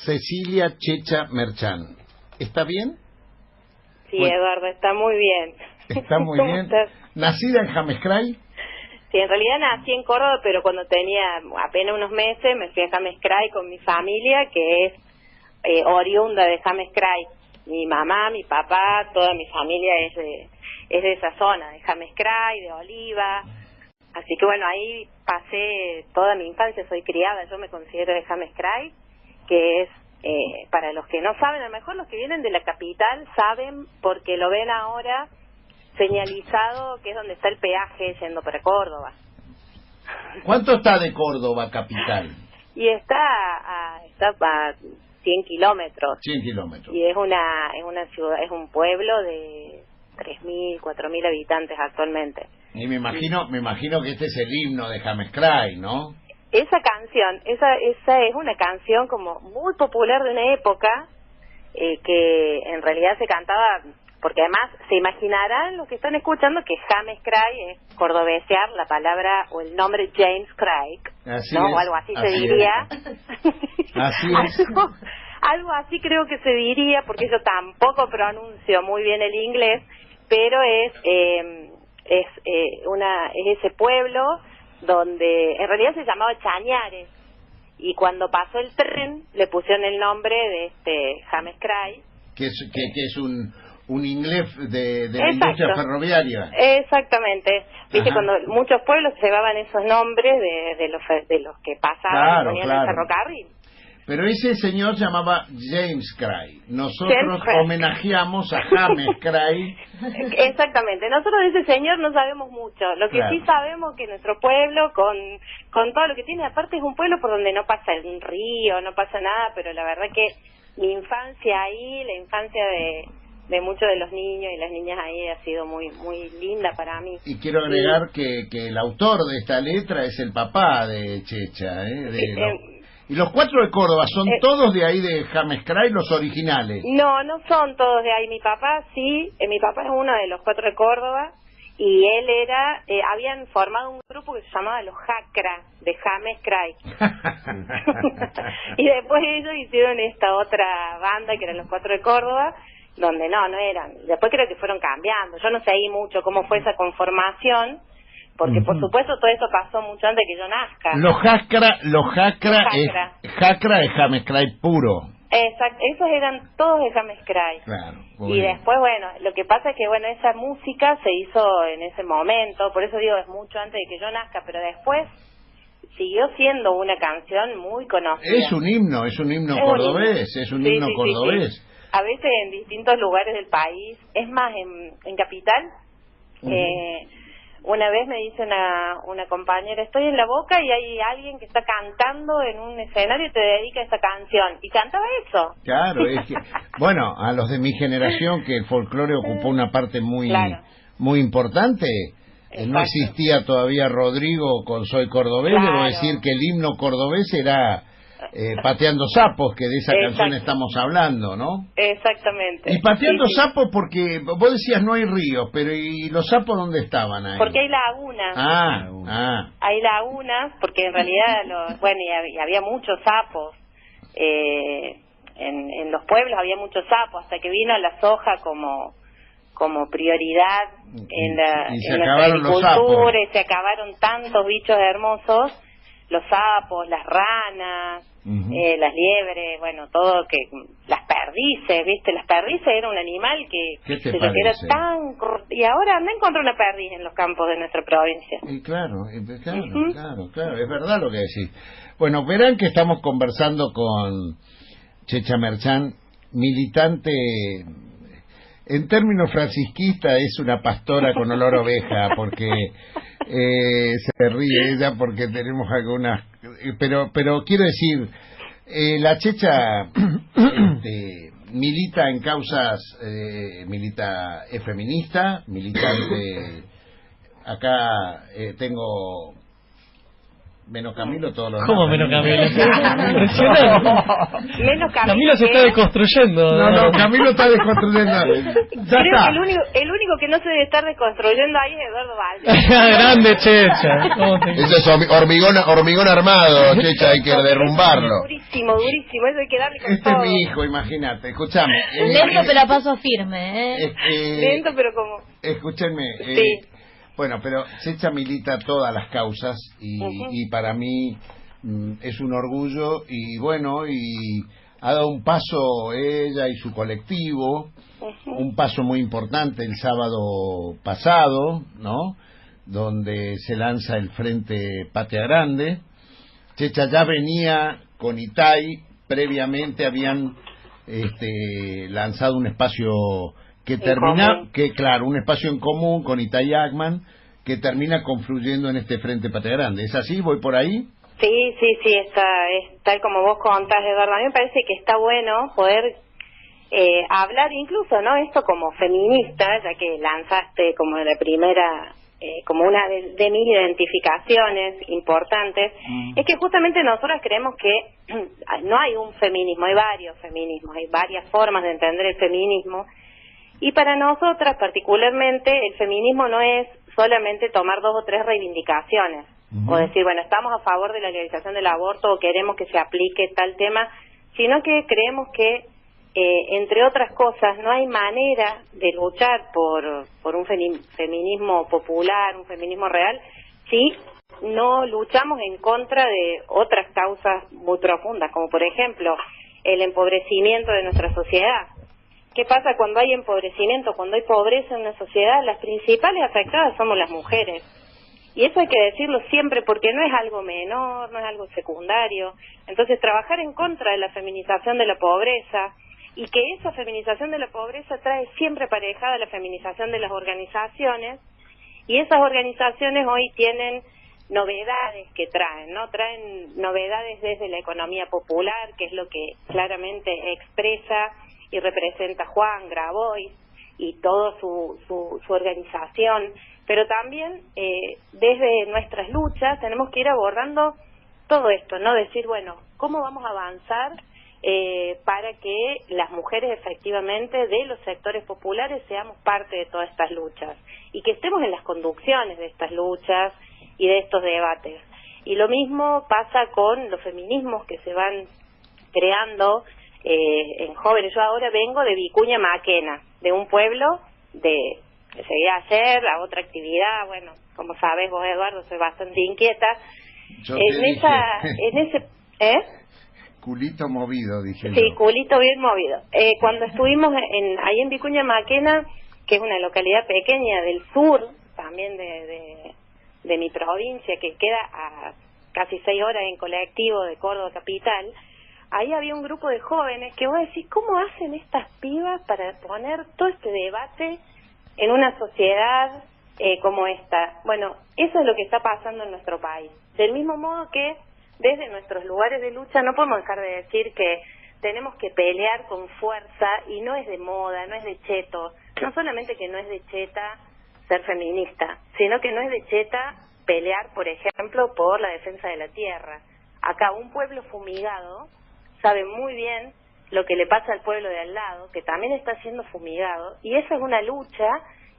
Cecilia Checha Merchán. ¿Está bien? Sí, bueno, Eduardo, está muy bien. Está muy ¿Cómo bien. estás? ¿Nacida en James Cray? Sí, en realidad nací en Córdoba, pero cuando tenía apenas unos meses me fui a James Cray con mi familia, que es oriunda de James Cray. Mi mamá, mi papá, toda mi familia es de esa zona, de James Cray, de Oliva. Así que bueno, ahí pasé toda mi infancia, soy criada, yo me considero de James Cray, que es, para los que no saben, a lo mejor los que vienen de la capital saben porque lo ven ahora señalizado, que es donde está el peaje yendo para Córdoba. ¿Cuánto está de Córdoba capital? Y está a 100 kilómetros. 100 kilómetros. Y es una ciudad, es un pueblo de 3.000, 4.000 habitantes actualmente. Y me imagino que este es el himno de James Cray, ¿no? Esa canción, esa es una canción como muy popular de una época, que en realidad se cantaba, porque además se imaginarán los que están escuchando que James Cray es cordobesear la palabra o el nombre James Craig, así ¿no? Es, o algo así se así diría. Así es. Algo así creo que se diría, porque yo tampoco pronuncio muy bien el inglés, pero es ese pueblo donde en realidad se llamaba Chañares, y cuando pasó el tren le pusieron el nombre de James Cray, que es un inglés de la industria ferroviaria. Exactamente. Viste, Ajá. cuando muchos pueblos llevaban esos nombres de los que pasaban y ponían el ferrocarril. Pero ese señor se llamaba James Cray. Nosotros homenajeamos a James Cray. Exactamente. Nosotros de ese señor no sabemos mucho. Lo que sí sabemos que nuestro pueblo, con todo lo que tiene, aparte es un pueblo por donde no pasa un río, no pasa nada, pero la verdad que mi infancia ahí, la infancia de muchos de los niños y las niñas ahí ha sido muy muy linda para mí. Y quiero agregar que el autor de esta letra es el papá de Checha, y los 4 de Córdoba son todos de ahí de James Cray, los originales. No son todos de ahí. Mi papá sí, mi papá es uno de los 4 de Córdoba, y él habían formado un grupo que se llamaba Los Jacra, de James Cray. Y después ellos hicieron esta otra banda que eran los 4 de Córdoba, donde no eran. Después creo que fueron cambiando. Yo no sé ahí mucho cómo fue esa conformación, porque por supuesto todo eso pasó mucho antes de que yo nazca. Los Jacra es James Cray puro. Exacto, esos eran todos de James Cray. Claro. Y después, bueno, lo que pasa es que, bueno, esa música se hizo en ese momento, por eso digo, es mucho antes de que yo nazca, pero después siguió siendo una canción muy conocida. Es un himno cordobés, es un himno cordobés. Sí. A veces en distintos lugares del país, es más, en Capital, una vez me dice una compañera, estoy en La Boca y hay alguien que está cantando en un escenario y te dedica esa canción. Y cantaba eso. Claro, es que, bueno, a los de mi generación, que el folclore ocupó una parte muy importante, no existía todavía Rodrigo con Soy Cordobés, debo decir que el himno cordobés era Pateando Sapos, que de esa canción estamos hablando, ¿no? Exactamente. Y Pateando Sapos, porque vos decías no hay ríos, pero ¿y los sapos dónde estaban ahí? Porque hay lagunas. Hay lagunas, porque en realidad, y había muchos sapos. En los pueblos había muchos sapos, hasta que vino la soja como prioridad en la agricultura, y se acabaron tantos bichos hermosos, los sapos, las ranas, las liebres, bueno, todo, que las perdices, ¿viste? Las perdices era un animal que era tan... Y ahora no encuentro una perdiz en los campos de nuestra provincia. Y claro, es verdad lo que decís. Bueno, verán que estamos conversando con Checha Merchán, militante, en términos francisquistas es una pastora con olor a oveja, porque se ríe ella porque tenemos algunas, pero quiero decir, la Checha milita en causas, es feminista, militante. Acá tengo Menos Camilo, todos los ¿Cómo demás. menos Camilo? Menos Camilo se está desconstruyendo. No, Camilo está desconstruyendo. Ya Creo está. que el único que no se debe estar desconstruyendo ahí es Eduardo Valde. Grande, Checha. ¿Cómo te... Eso es hormigón armado, Checha, hay que derrumbarlo. Durísimo, eso hay que darle con Este todo. es mi hijo, imagínate. Escuchame. Lento pero a paso firme, Lento, pero como... Escúchenme. Sí. Bueno, pero Checha milita todas las causas y para mí es un orgullo y bueno, y ha dado un paso ella y su colectivo, un paso muy importante el sábado pasado, ¿no? Donde se lanza el Frente Patria Grande. Checha ya venía con Itay, previamente habían lanzado un espacio que termina, un espacio en común con Itay Ackman, que termina confluyendo en este Frente Patria Grande. ¿Es así? ¿Voy por ahí? Sí, es tal como vos contás, Eduardo. A mí me parece que está bueno poder hablar incluso, ¿no? Esto como feminista, ya que lanzaste como la primera, como una de mis identificaciones importantes, es que justamente nosotras creemos que no hay un feminismo, hay varios feminismos, hay varias formas de entender el feminismo. Y para nosotras particularmente el feminismo no es solamente tomar 2 o 3 reivindicaciones o decir, bueno, estamos a favor de la legalización del aborto o queremos que se aplique tal tema, sino que creemos que entre otras cosas no hay manera de luchar por un feminismo popular, un feminismo real, si no luchamos en contra de otras causas muy profundas, como por ejemplo el empobrecimiento de nuestra sociedad. ¿Qué pasa cuando hay empobrecimiento, cuando hay pobreza en una sociedad? Las principales afectadas somos las mujeres. Y eso hay que decirlo siempre porque no es algo menor, no es algo secundario. Entonces, trabajar en contra de la feminización de la pobreza y que esa feminización de la pobreza trae siempre aparejada la feminización de las organizaciones, y esas organizaciones hoy tienen novedades que traen, ¿no? Traen novedades desde la economía popular, que es lo que claramente expresa y representa Juan Grabois y toda su organización, pero también desde nuestras luchas tenemos que ir abordando todo esto, ¿no? Decir, bueno, ¿cómo vamos a avanzar para que las mujeres efectivamente de los sectores populares seamos parte de todas estas luchas y que estemos en las conducciones de estas luchas y de estos debates? Y lo mismo pasa con los feminismos que se van creando en jóvenes. Yo ahora vengo de Vicuña Maquena, de un pueblo que seguía ayer, la otra actividad, bueno, como sabes vos, Eduardo, soy bastante inquieta. Culito movido, dije sí, yo. Culito bien movido. Cuando estuvimos ahí en Vicuña Maquena, que es una localidad pequeña del sur, también de mi provincia, que queda a casi 6 horas en colectivo de Córdoba capital, ahí había un grupo de jóvenes que vos decís, ¿cómo hacen estas pibas para poner todo este debate en una sociedad como esta? Bueno, eso es lo que está pasando en nuestro país. Del mismo modo que desde nuestros lugares de lucha no podemos dejar de decir que tenemos que pelear con fuerza, y no es de moda, no es de cheto, no solamente que no es de cheta ser feminista, sino que no es de cheta pelear, por ejemplo, por la defensa de la tierra. Acá un pueblo fumigado sabe muy bien lo que le pasa al pueblo de al lado, que también está siendo fumigado, y esa es una lucha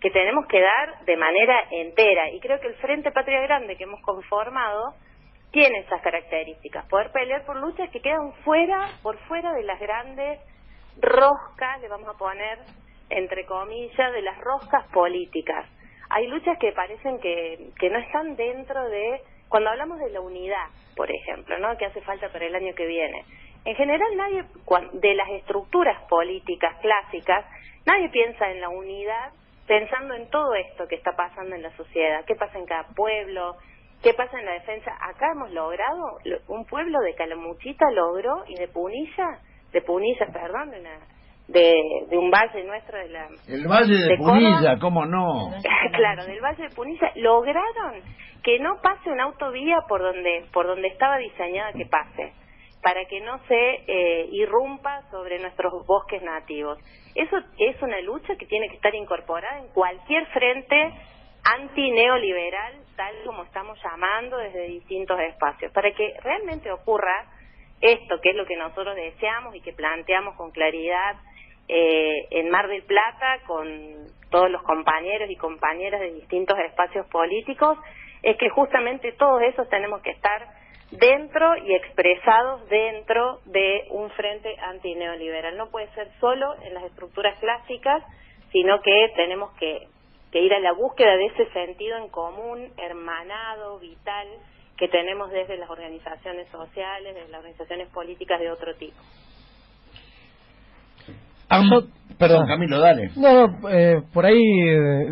que tenemos que dar de manera entera, y creo que el Frente Patria Grande que hemos conformado tiene esas características, poder pelear por luchas que quedan por fuera de las grandes roscas, le vamos a poner entre comillas, de las roscas políticas. Hay luchas que parecen que no están dentro de, cuando hablamos de la unidad, por ejemplo, ¿no?, que hace falta para el año que viene. En general nadie, de las estructuras políticas clásicas, nadie piensa en la unidad pensando en todo esto que está pasando en la sociedad, qué pasa en cada pueblo, qué pasa en la defensa. Acá hemos logrado, un pueblo de Calamuchita logró, y de Punilla, perdón, de un valle nuestro de la... El Valle de Punilla, ¿cómo no? Claro, del Valle de Punilla, lograron que no pase una autovía por donde estaba diseñada que pase, para que no se irrumpa sobre nuestros bosques nativos. Eso es una lucha que tiene que estar incorporada en cualquier frente antineoliberal tal como estamos llamando desde distintos espacios. Para que realmente ocurra esto, que es lo que nosotros deseamos y que planteamos con claridad en Mar del Plata, con todos los compañeros y compañeras de distintos espacios políticos, es que justamente todos esos tenemos que estar dentro y expresados dentro de un frente antineoliberal. No puede ser solo en las estructuras clásicas, sino que tenemos que ir a la búsqueda de ese sentido en común, hermanado, vital, que tenemos desde las organizaciones sociales, desde las organizaciones políticas de otro tipo. Perdón, Camilo, dale. Por ahí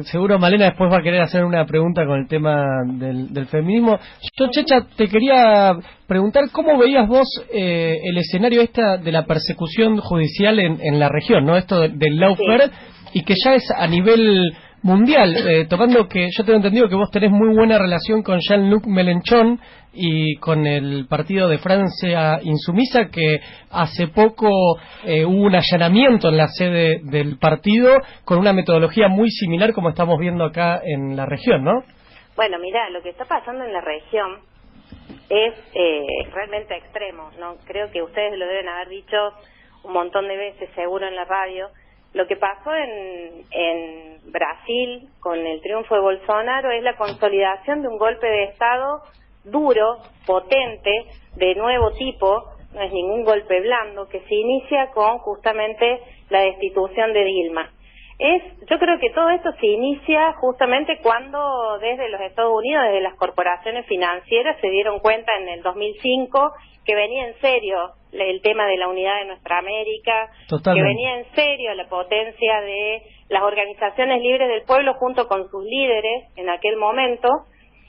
seguro Malena después va a querer hacer una pregunta con el tema del feminismo. Yo, Checha, te quería preguntar cómo veías vos el escenario de la persecución judicial en la región, ¿no? Esto del lawfare, y que ya es a nivel mundial, tocando que yo tengo entendido que vos tenés muy buena relación con Jean-Luc Mélenchon y con el partido de Francia Insumisa, que hace poco hubo un allanamiento en la sede del partido con una metodología muy similar como estamos viendo acá en la región, ¿no? Bueno, mirá, lo que está pasando en la región es realmente extremo, ¿no? Creo que ustedes lo deben haber dicho un montón de veces, seguro en la radio. Lo que pasó en Brasil con el triunfo de Bolsonaro es la consolidación de un golpe de Estado duro, potente, de nuevo tipo, no es ningún golpe blando, que se inicia con justamente la destitución de Dilma. Yo creo que todo esto se inicia justamente cuando desde los Estados Unidos, desde las corporaciones financieras, se dieron cuenta en el 2005 que venía en serio el tema de la unidad de nuestra América, que venía en serio la potencia de las organizaciones libres del pueblo junto con sus líderes en aquel momento,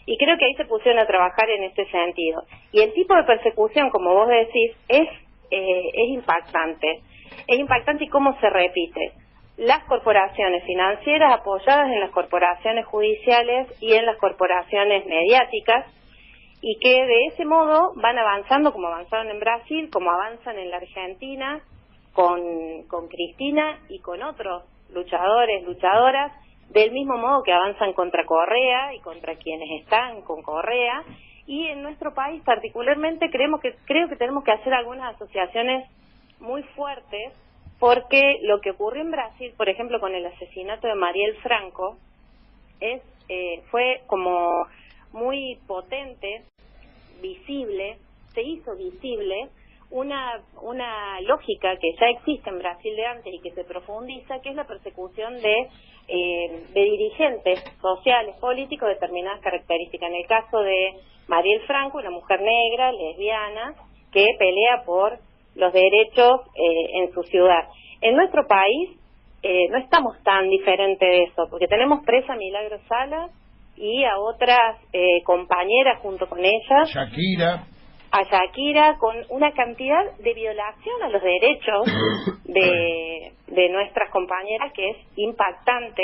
y creo que ahí se pusieron a trabajar en ese sentido. Y el tipo de persecución, como vos decís, es impactante. Es impactante y cómo se repite. Las corporaciones financieras apoyadas en las corporaciones judiciales y en las corporaciones mediáticas, y que de ese modo van avanzando como avanzaron en Brasil, como avanzan en la Argentina, con Cristina y con otros luchadoras, del mismo modo que avanzan contra Correa y contra quienes están con Correa. Y en nuestro país particularmente creo que tenemos que hacer algunas asociaciones muy fuertes, porque lo que ocurrió en Brasil, por ejemplo, con el asesinato de Marielle Franco, fue como muy potente, visible, se hizo visible una lógica que ya existe en Brasil de antes y que se profundiza, que es la persecución de dirigentes sociales, políticos de determinadas características. En el caso de Marielle Franco, una mujer negra, lesbiana, que pelea por los derechos en su ciudad. En nuestro país no estamos tan diferentes de eso, porque tenemos presa a Milagro Sala y a otras compañeras junto con ella, a Shakira, con una cantidad de violación a los derechos de nuestras compañeras que es impactante.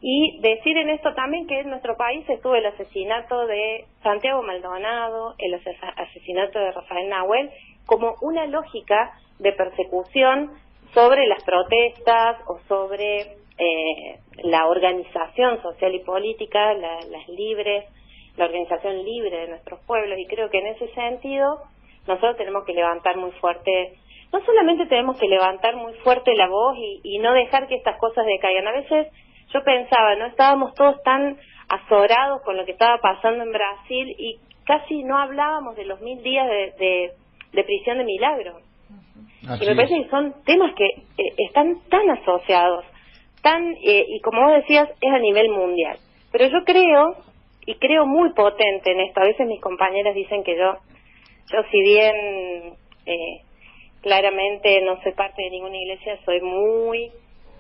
Y decir en esto también que en nuestro país estuvo el asesinato de Santiago Maldonado, el asesinato de Rafael Nahuel, como una lógica de persecución sobre las protestas o sobre la organización social y política, las libres, la organización libre de nuestros pueblos. Y creo que en ese sentido nosotros tenemos que levantar muy fuerte, no solamente tenemos que levantar muy fuerte la voz y no dejar que estas cosas decaigan. A veces yo pensaba, ¿no? Estábamos todos tan azorados con lo que estaba pasando en Brasil y casi no hablábamos de los 1000 días de prisión de Milagro. Y me parece que son temas que están tan asociados, y como vos decías, es a nivel mundial. Pero yo creo muy potente en esto. A veces mis compañeras dicen que yo si bien claramente no soy parte de ninguna iglesia,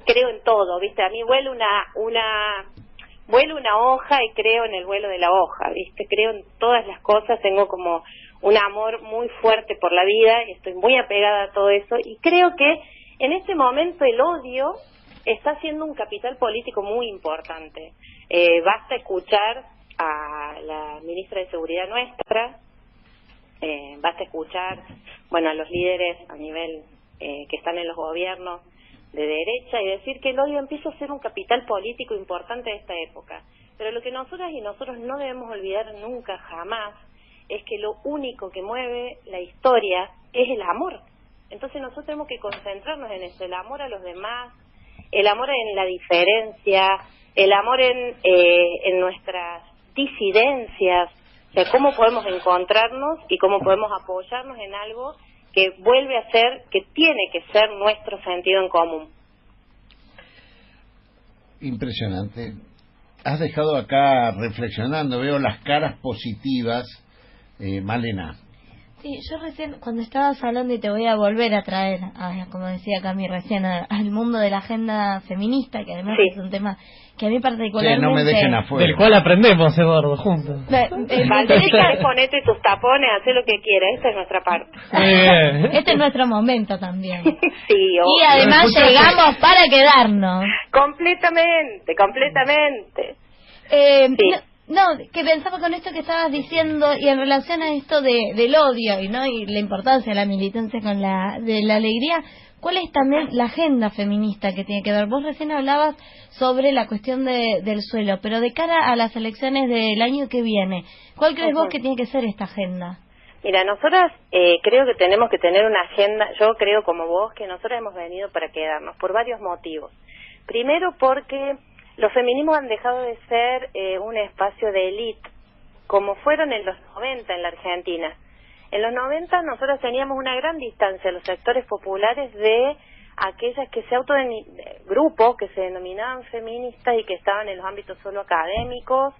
creo en todo, ¿viste? A mí vuelo una hoja y creo en el vuelo de la hoja, ¿viste? Creo en todas las cosas, tengo como un amor muy fuerte por la vida y estoy muy apegada a todo eso, y creo que en este momento el odio está siendo un capital político muy importante. Basta escuchar a la ministra de Seguridad nuestra, basta escuchar, a los líderes a nivel que están en los gobiernos de derecha, y decir que el odio empieza a ser un capital político importante de esta época. Pero lo que nosotras y nosotros no debemos olvidar nunca, jamás, es que lo único que mueve la historia es el amor. Entonces nosotros tenemos que concentrarnos en eso, el amor a los demás, el amor en la diferencia, el amor en nuestras disidencias, o sea, cómo podemos encontrarnos y cómo podemos apoyarnos en algo que vuelve a ser, que tiene que ser nuestro sentido en común. Impresionante. Has dejado acá reflexionando, veo las caras positivas, Malena. Sí, yo recién, cuando estabas hablando, y te voy a volver a traer, como decía Cami recién, al mundo de la agenda feminista, que además es un tema que a mí particularmente... Sí, no me dejen afuera. Del cual aprendemos, Eduardo, juntos. Valderica, ponete tus tapones, haz lo que quieras, esta es nuestra parte. Este es nuestro momento también. Sí, y además llegamos para quedarnos. Completamente. Sí. No, que pensaba con esto que estabas diciendo y en relación a esto del odio y la importancia de la militancia con de la alegría, ¿cuál es también la agenda feminista que tiene que ver? Vos recién hablabas sobre la cuestión del suelo, pero de cara a las elecciones del año que viene, ¿cuál crees vos que tiene que ser esta agenda? Mira, nosotras creo que tenemos que tener una agenda, yo creo como vos que nosotras hemos venido para quedarnos por varios motivos. Primero porque los feminismos han dejado de ser un espacio de élite, como fueron en los 90 en la Argentina. En los 90 nosotros teníamos una gran distancia, los sectores populares, de aquellas que grupos que se denominaban feministas y que estaban en los ámbitos solo académicos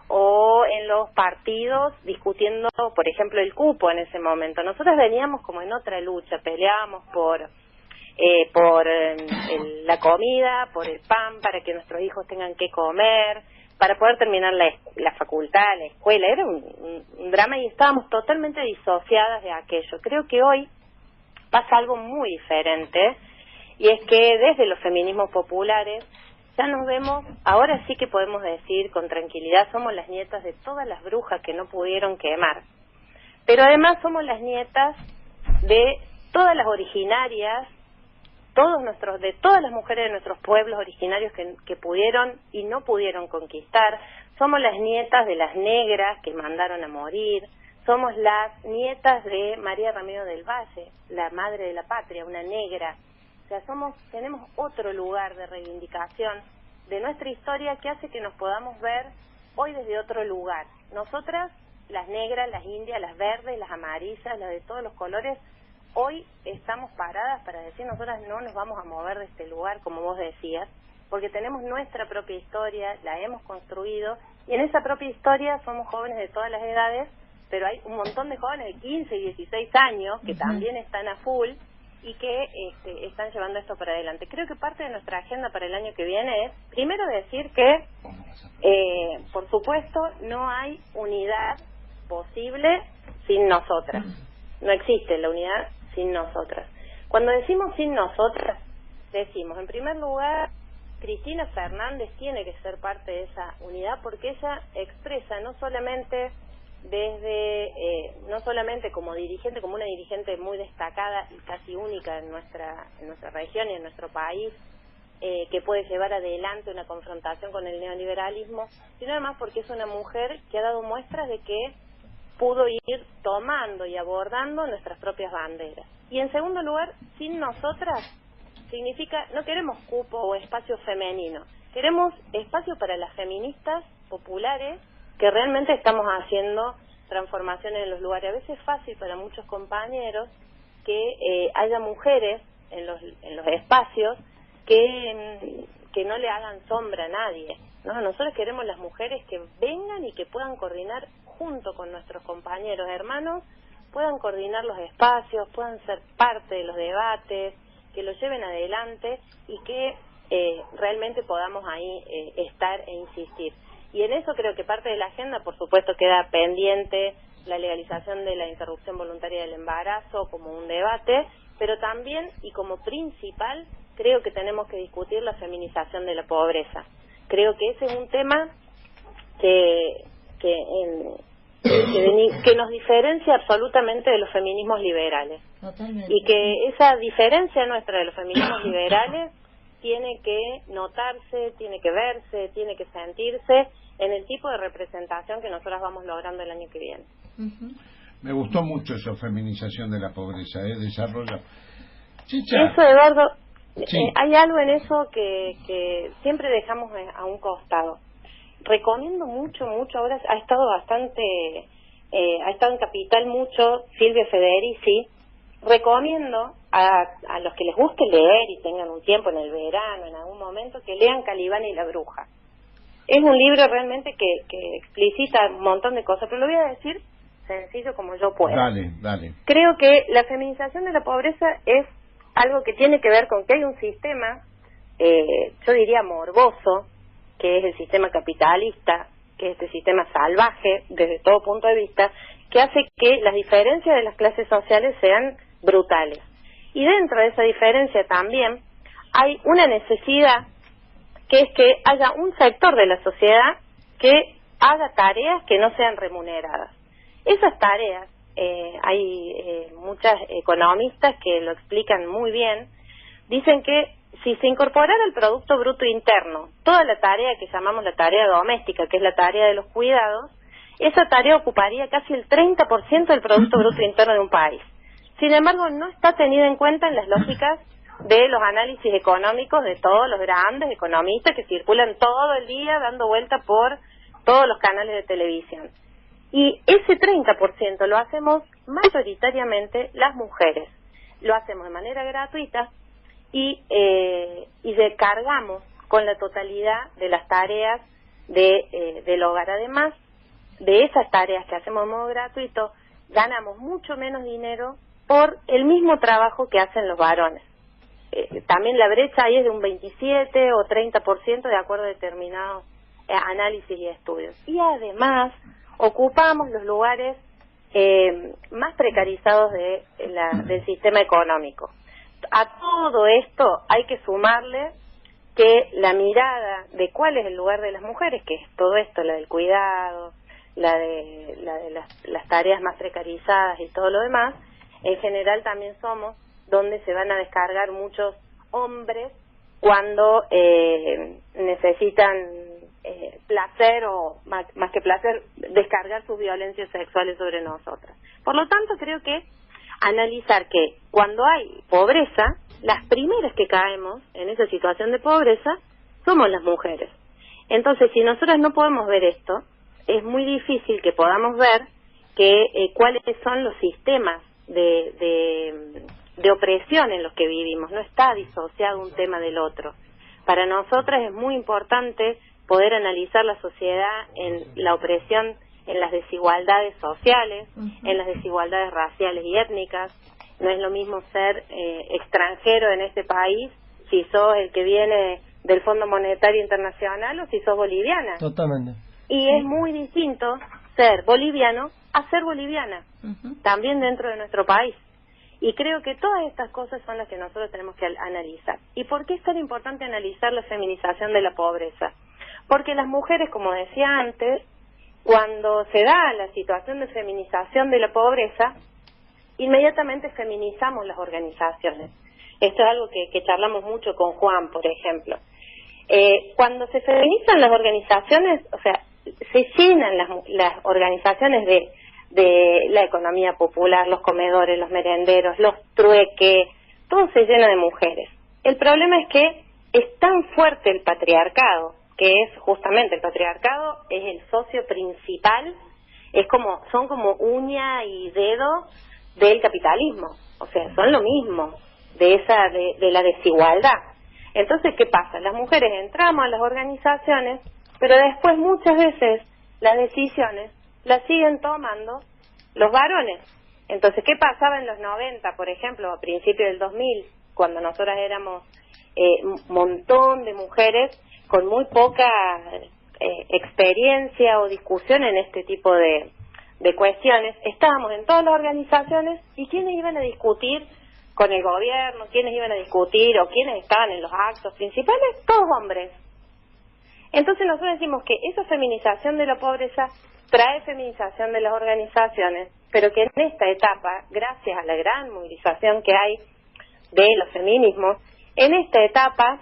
o en los partidos discutiendo, por ejemplo, el cupo en ese momento. Nosotros veníamos como en otra lucha, peleábamos por la comida, por el pan, para que nuestros hijos tengan que comer, para poder terminar la facultad, la escuela. Era un drama y estábamos totalmente disociadas de aquello. Creo que hoy pasa algo muy diferente, y es que desde los feminismos populares ya nos vemos, ahora sí que podemos decir con tranquilidad, somos las nietas de todas las brujas que no pudieron quemar, pero además somos las nietas de todas las originarias, de todas las mujeres de nuestros pueblos originarios que pudieron y no pudieron conquistar. Somos las nietas de las negras que mandaron a morir. Somos las nietas de María Ramiro del Valle, la madre de la patria, una negra. O sea, tenemos otro lugar de reivindicación de nuestra historia que hace que nos podamos ver hoy desde otro lugar. Nosotras, las negras, las indias, las verdes, las amarillas, las de todos los colores, hoy estamos paradas para decir, nosotras no nos vamos a mover de este lugar, como vos decías, porque tenemos nuestra propia historia, la hemos construido, y en esa propia historia somos jóvenes de todas las edades, pero hay un montón de jóvenes de 15 y 16 años que también están a full y que están llevando esto para adelante. Creo que parte de nuestra agenda para el año que viene es, primero, decir que, por supuesto, no hay unidad posible sin nosotras. No existe la unidad sin nosotras. Cuando decimos sin nosotras, decimos, en primer lugar, Cristina Fernández tiene que ser parte de esa unidad, porque ella expresa no solamente como dirigente, como una dirigente muy destacada y casi única en nuestra región y en nuestro país, que puede llevar adelante una confrontación con el neoliberalismo, sino además porque es una mujer que ha dado muestras de que pudo ir tomando y abordando nuestras propias banderas. Y en segundo lugar, sin nosotras significa, no queremos cupo o espacio femenino, queremos espacio para las feministas populares que realmente estamos haciendo transformaciones en los lugares. A veces es fácil para muchos compañeros que haya mujeres en los espacios que no le hagan sombra a nadie, ¿no? Nosotros queremos las mujeres que vengan y que puedan coordinar junto con nuestros compañeros hermanos, puedan coordinar los espacios, puedan ser parte de los debates, que los lleven adelante y que realmente podamos ahí estar e insistir. Y en eso creo que parte de la agenda, por supuesto, queda pendiente la legalización de la interrupción voluntaria del embarazo como un debate, pero también, y como principal, creo que tenemos que discutir la feminización de la pobreza. Creo que ese es un tema que nos diferencia absolutamente de los feminismos liberales. Totalmente. Y que esa diferencia nuestra de los feminismos liberales tiene que notarse, tiene que verse, tiene que sentirse, en el tipo de representación que nosotros vamos logrando el año que viene. Me gustó mucho eso, feminización de la pobreza, desarrollo. Chicha. Eso, Eduardo, Sí. hay algo en eso que siempre dejamos a un costado. Recomiendo mucho, ahora ha estado en Capital mucho Silvia Federici. Recomiendo a los que les guste leer y tengan un tiempo en el verano, en algún momento, que lean Calibán y la bruja. Es un libro realmente que explicita un montón de cosas, pero lo voy a decir sencillo como yo pueda. Dale. Creo que la feminización de la pobreza es algo que tiene que ver con que hay un sistema, yo diría morboso, que es el sistema capitalista, que es este sistema salvaje desde todo punto de vista, que hace que las diferencias de las clases sociales sean brutales. Y dentro de esa diferencia también hay una necesidad, que es que haya un sector de la sociedad que haga tareas que no sean remuneradas. Esas tareas, hay muchas economistas que lo explican muy bien, dicen que si se incorporara al Producto Bruto Interno toda la tarea que llamamos la tarea doméstica, que es la tarea de los cuidados, esa tarea ocuparía casi el 30% del Producto Bruto Interno de un país. Sin embargo, no está tenida en cuenta en las lógicas de los análisis económicos de todos los grandes economistas que circulan todo el día dando vuelta por todos los canales de televisión. Y ese 30% lo hacemos mayoritariamente las mujeres. Lo hacemos de manera gratuita y recargamos con la totalidad de las tareas del hogar. Además de esas tareas que hacemos de modo gratuito, ganamos mucho menos dinero por el mismo trabajo que hacen los varones. También la brecha ahí es de un 27 o 30% de acuerdo a determinados análisis y estudios. Y además ocupamos los lugares más precarizados del sistema económico. A todo esto hay que sumarle que la mirada de cuál es el lugar de las mujeres, que es todo esto, la del cuidado, la de las tareas más precarizadas y todo lo demás, en general también somos donde se van a descargar muchos hombres cuando necesitan placer o más que placer, descargar sus violencias sexuales sobre nosotras. Por lo tanto, creo que analizar que cuando hay pobreza, las primeras que caemos en esa situación de pobreza somos las mujeres. Entonces, si nosotras no podemos ver esto, es muy difícil que podamos ver que cuáles son los sistemas de opresión en los que vivimos. No está disociado un tema del otro. Para nosotras es muy importante poder analizar la sociedad en la opresión, en las desigualdades sociales, en las desigualdades raciales y étnicas. No es lo mismo ser extranjero en este país si sos el que viene del Fondo Monetario Internacional o si sos boliviana. Totalmente. Y es muy distinto ser boliviano a ser boliviana, también dentro de nuestro país. Y creo que todas estas cosas son las que nosotros tenemos que analizar. ¿Y por qué es tan importante analizar la feminización de la pobreza? Porque las mujeres, como decía antes, cuando se da la situación de feminización de la pobreza, inmediatamente feminizamos las organizaciones. Esto es algo que charlamos mucho con Juan, por ejemplo. Cuando se feminizan las organizaciones, o sea, se llenan las organizaciones de la economía popular, los comedores, los merenderos, los trueques, todo se llena de mujeres. El problema es que es tan fuerte el patriarcado, que es justamente el patriarcado, es el socio principal, son como uña y dedo del capitalismo, o sea, son lo mismo, de la desigualdad. Entonces, ¿qué pasa? Las mujeres entramos a las organizaciones, pero después muchas veces las decisiones las siguen tomando los varones. Entonces, ¿qué pasaba en los 90, por ejemplo, a principios del 2000, cuando nosotras éramos un montón de mujeres con muy poca experiencia o discusión en este tipo de cuestiones? Estábamos en todas las organizaciones, y ¿quiénes iban a discutir con el gobierno? ¿Quiénes iban a discutir o quiénes estaban en los actos principales? Todos hombres. Entonces nosotros decimos que esa feminización de la pobreza trae feminización de las organizaciones, pero que en esta etapa, gracias a la gran movilización que hay de los feminismos, en esta etapa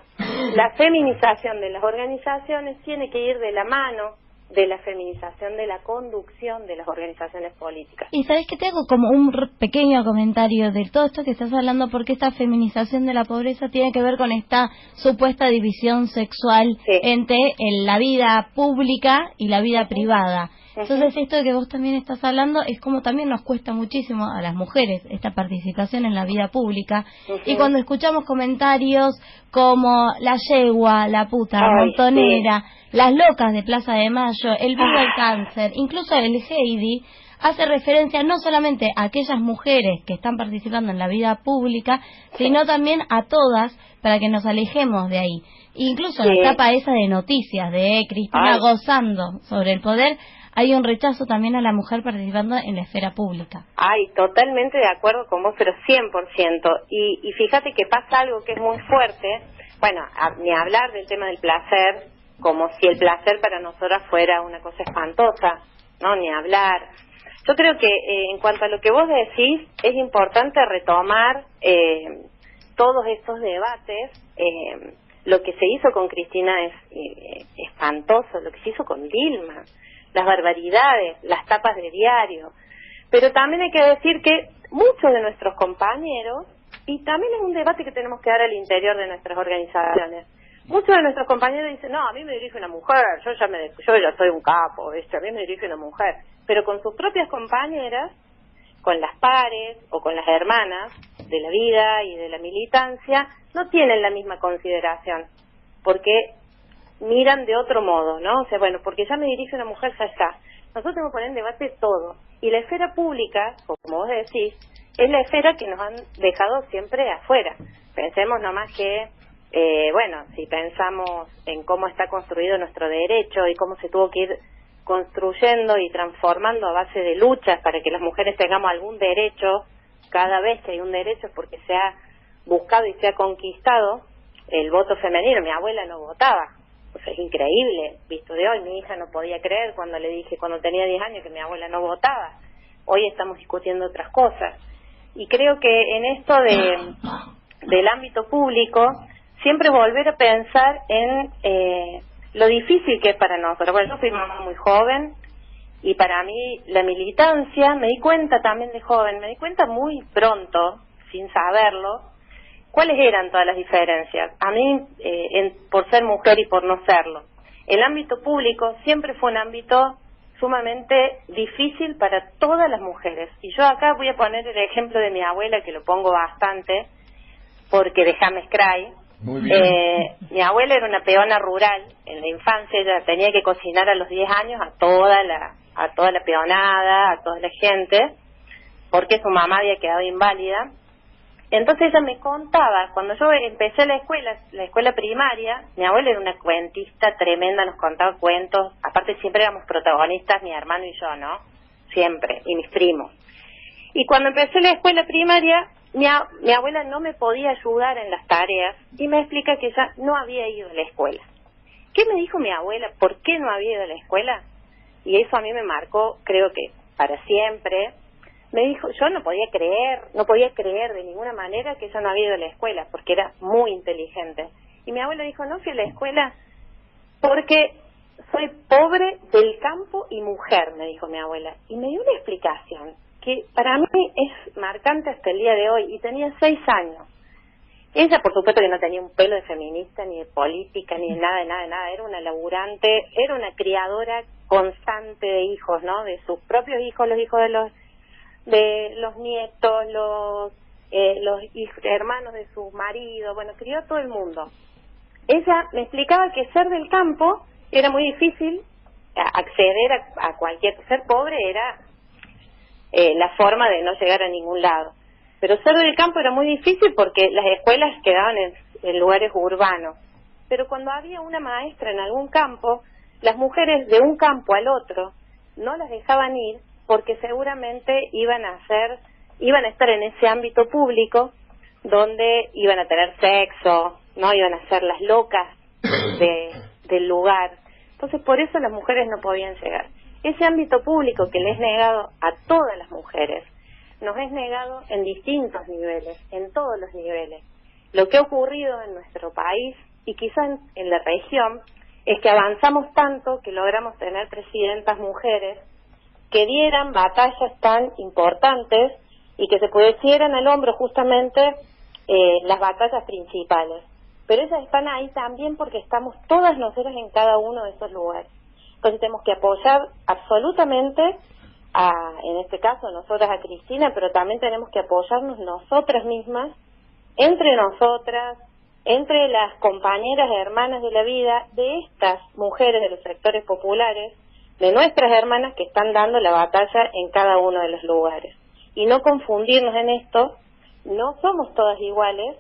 la feminización de las organizaciones tiene que ir de la mano de la feminización de la conducción de las organizaciones políticas. Y sabes que te hago como un pequeño comentario de todo esto que estás hablando, porque esta feminización de la pobreza tiene que ver con esta supuesta división sexual entre la vida pública y la vida privada. Entonces esto de que vos también estás hablando es como también nos cuesta muchísimo a las mujeres esta participación en la vida pública, y cuando escuchamos comentarios como la yegua, la puta, la montonera, las locas de Plaza de Mayo, el vivo del cáncer, incluso el Heidi, hace referencia no solamente a aquellas mujeres que están participando en la vida pública, sino también a todas, para que nos alejemos de ahí. Incluso en la etapa esa de noticias de Cristina gozando sobre el poder, hay un rechazo también a la mujer participando en la esfera pública. Ay, totalmente de acuerdo con vos, pero 100%. Y fíjate que pasa algo que es muy fuerte. Bueno, ni hablar del tema del placer, como si el placer para nosotras fuera una cosa espantosa, ¿no? Ni hablar. Yo creo que en cuanto a lo que vos decís, es importante retomar todos estos debates. Lo que se hizo con Cristina es espantoso, lo que se hizo con Dilma, las barbaridades, las tapas de diario. Pero también hay que decir que muchos de nuestros compañeros, y también es un debate que tenemos que dar al interior de nuestras organizaciones, muchos de nuestros compañeros dicen, no, a mí me dirige una mujer, yo ya soy un capo, a mí me dirige una mujer. Pero con sus propias compañeras, con las pares o con las hermanas de la vida y de la militancia, no tienen la misma consideración, porque miran de otro modo, ¿no? O sea, bueno, porque ya me dirige una mujer, ya está. Nosotros tenemos que poner en debate todo. Y la esfera pública, como vos decís, es la esfera que nos han dejado siempre afuera. Pensemos nomás que, bueno, si pensamos en cómo está construido nuestro derecho y cómo se tuvo que ir construyendo y transformando a base de luchas para que las mujeres tengamos algún derecho, cada vez que hay un derecho es porque se ha buscado y se ha conquistado el voto femenino. Mi abuela no votaba. Pues es increíble, visto de hoy. Mi hija no podía creer cuando le dije, cuando tenía 10 años, que mi abuela no votaba. Hoy estamos discutiendo otras cosas. Y creo que en esto del ámbito público, siempre volver a pensar en lo difícil que es para nosotros. Bueno, yo fui mamá muy joven, y para mí la militancia, me di cuenta también de joven, me di cuenta muy pronto, sin saberlo, ¿cuáles eran todas las diferencias? A mí, por ser mujer y por no serlo. El ámbito público siempre fue un ámbito sumamente difícil para todas las mujeres. Y yo acá voy a poner el ejemplo de mi abuela, que lo pongo bastante, porque de James Cray. Muy bien. Mi abuela era una peona rural. En la infancia ella tenía que cocinar a los 10 años a toda la peonada, a toda la gente, porque su mamá había quedado inválida. Entonces ella me contaba, cuando yo empecé la escuela primaria, mi abuela era una cuentista tremenda, nos contaba cuentos, aparte siempre éramos protagonistas, mi hermano y yo, ¿no? Siempre, y mis primos. Y cuando empecé la escuela primaria, mi abuela no me podía ayudar en las tareas, y me explica que ella no había ido a la escuela. ¿Qué me dijo mi abuela? ¿Por qué no había ido a la escuela? Y eso a mí me marcó, creo que para siempre. Me dijo, yo no podía creer de ninguna manera que ella no había ido a la escuela, porque era muy inteligente. Y mi abuela dijo, no fui a la escuela porque soy pobre del campo y mujer, me dijo mi abuela. Y me dio una explicación que para mí es marcante hasta el día de hoy, y tenía 6 años. Ella, por supuesto, que no tenía un pelo de feminista, ni de política, ni de nada. Era una laburante, era una criadora constante de hijos, ¿no? De sus propios hijos, los hijos de los nietos, los hermanos de su marido, bueno, crió a todo el mundo. Ella me explicaba que ser del campo era muy difícil, acceder a cualquier, ser pobre era la forma de no llegar a ningún lado, pero ser del campo era muy difícil porque las escuelas quedaban en lugares urbanos. Pero cuando había una maestra en algún campo, las mujeres de un campo al otro no las dejaban ir, porque seguramente iban a estar en ese ámbito público donde iban a tener sexo, no iban a ser las locas del lugar. Entonces, por eso las mujeres no podían llegar. Ese ámbito público que le es negado a todas las mujeres, nos es negado en distintos niveles, en todos los niveles. Lo que ha ocurrido en nuestro país y quizá en la región es que avanzamos tanto que logramos tener presidentas mujeres que dieran batallas tan importantes y que se pusieran al hombro justamente las batallas principales. Pero ellas están ahí también porque estamos todas nosotras en cada uno de esos lugares. Entonces tenemos que apoyar absolutamente en este caso nosotras a Cristina, pero también tenemos que apoyarnos nosotras mismas, entre nosotras, entre las compañeras y hermanas de la vida de estas mujeres de los sectores populares, de nuestras hermanas que están dando la batalla en cada uno de los lugares. Y no confundirnos en esto, no somos todas iguales,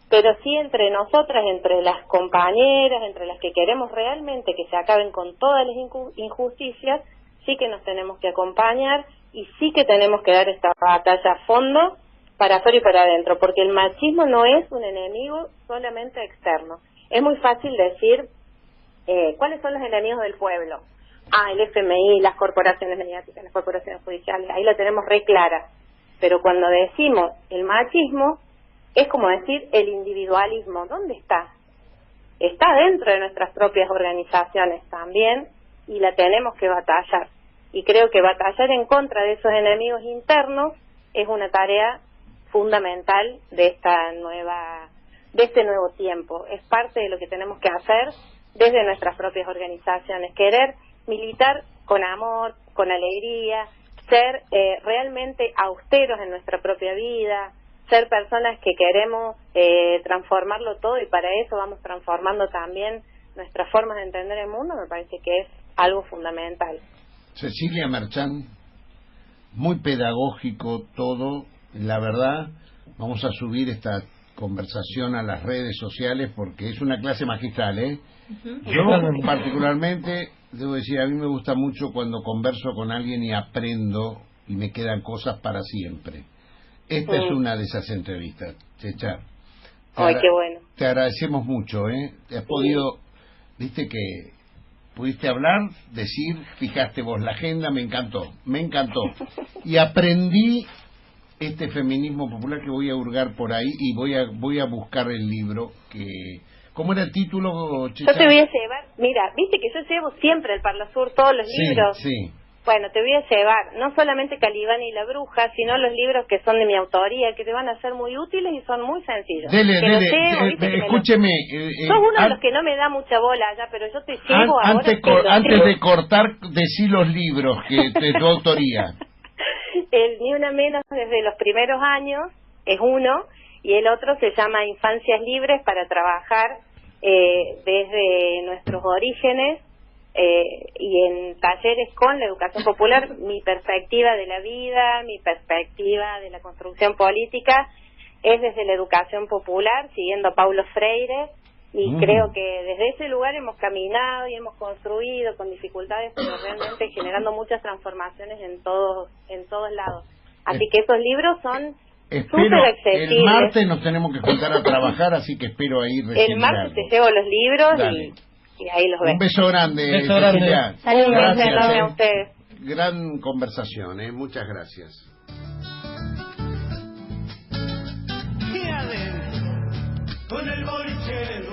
pero sí entre nosotras, entre las compañeras, entre las que queremos realmente que se acaben con todas las injusticias, sí que nos tenemos que acompañar y sí que tenemos que dar esta batalla a fondo, para afuera y para adentro, porque el machismo no es un enemigo solamente externo. Es muy fácil decir cuáles son los enemigos del pueblo. El FMI, las corporaciones mediáticas, las corporaciones judiciales, ahí lo tenemos re clara. Pero cuando decimos el machismo, es como decir el individualismo. ¿Dónde está? Está dentro de nuestras propias organizaciones también y la tenemos que batallar. Y creo que batallar en contra de esos enemigos internos es una tarea fundamental de este nuevo tiempo. Es parte de lo que tenemos que hacer desde nuestras propias organizaciones, querer militar con amor, con alegría, ser realmente austeros en nuestra propia vida, ser personas que queremos transformarlo todo, y para eso vamos transformando también nuestras formas de entender el mundo. Me parece que es algo fundamental. Cecilia Merchán, muy pedagógico todo. La verdad, vamos a subir esta conversación a las redes sociales porque es una clase magistral, ¿eh? Yo particularmente, debo decir, a mí me gusta mucho cuando converso con alguien y aprendo y me quedan cosas para siempre. Esta es una de esas entrevistas, Checha. Ay, qué bueno. Te agradecemos mucho, ¿eh? Te has podido, viste que pudiste hablar, decir, fijaste vos la agenda, me encantó. Y aprendí este feminismo popular que voy a hurgar por ahí y voy a buscar el libro que... ¿Cómo era el título, Checha? Yo te voy a llevar, mira, viste que yo llevo siempre al Parlasur todos los libros. Sí. Bueno, te voy a llevar no solamente Calibán y la bruja, sino los libros que son de mi autoría, que te van a ser muy útiles y son muy sencillos. Escúcheme. Sos uno de los que no me da mucha bola ya, pero yo te llevo ahora. Antes de cortar, decí los libros de tu autoría. El Ni Una Menos desde los primeros años es uno, y el otro se llama Infancias Libres para trabajar desde nuestros orígenes y en talleres con la educación popular, mi perspectiva de la vida, mi perspectiva de la construcción política es desde la educación popular, siguiendo a Paulo Freire, y creo que desde ese lugar hemos caminado y hemos construido con dificultades, pero realmente generando muchas transformaciones en todos lados. Así que esos libros son súper accesibles. El martes nos tenemos que juntar a trabajar, así que espero ahí recibir el martes algo. te llevo los libros y ahí los ves. Un beso grande, Cecilia. Saludos, gracias, a ustedes. Gran conversación, muchas gracias. Y adentro, con el bolichero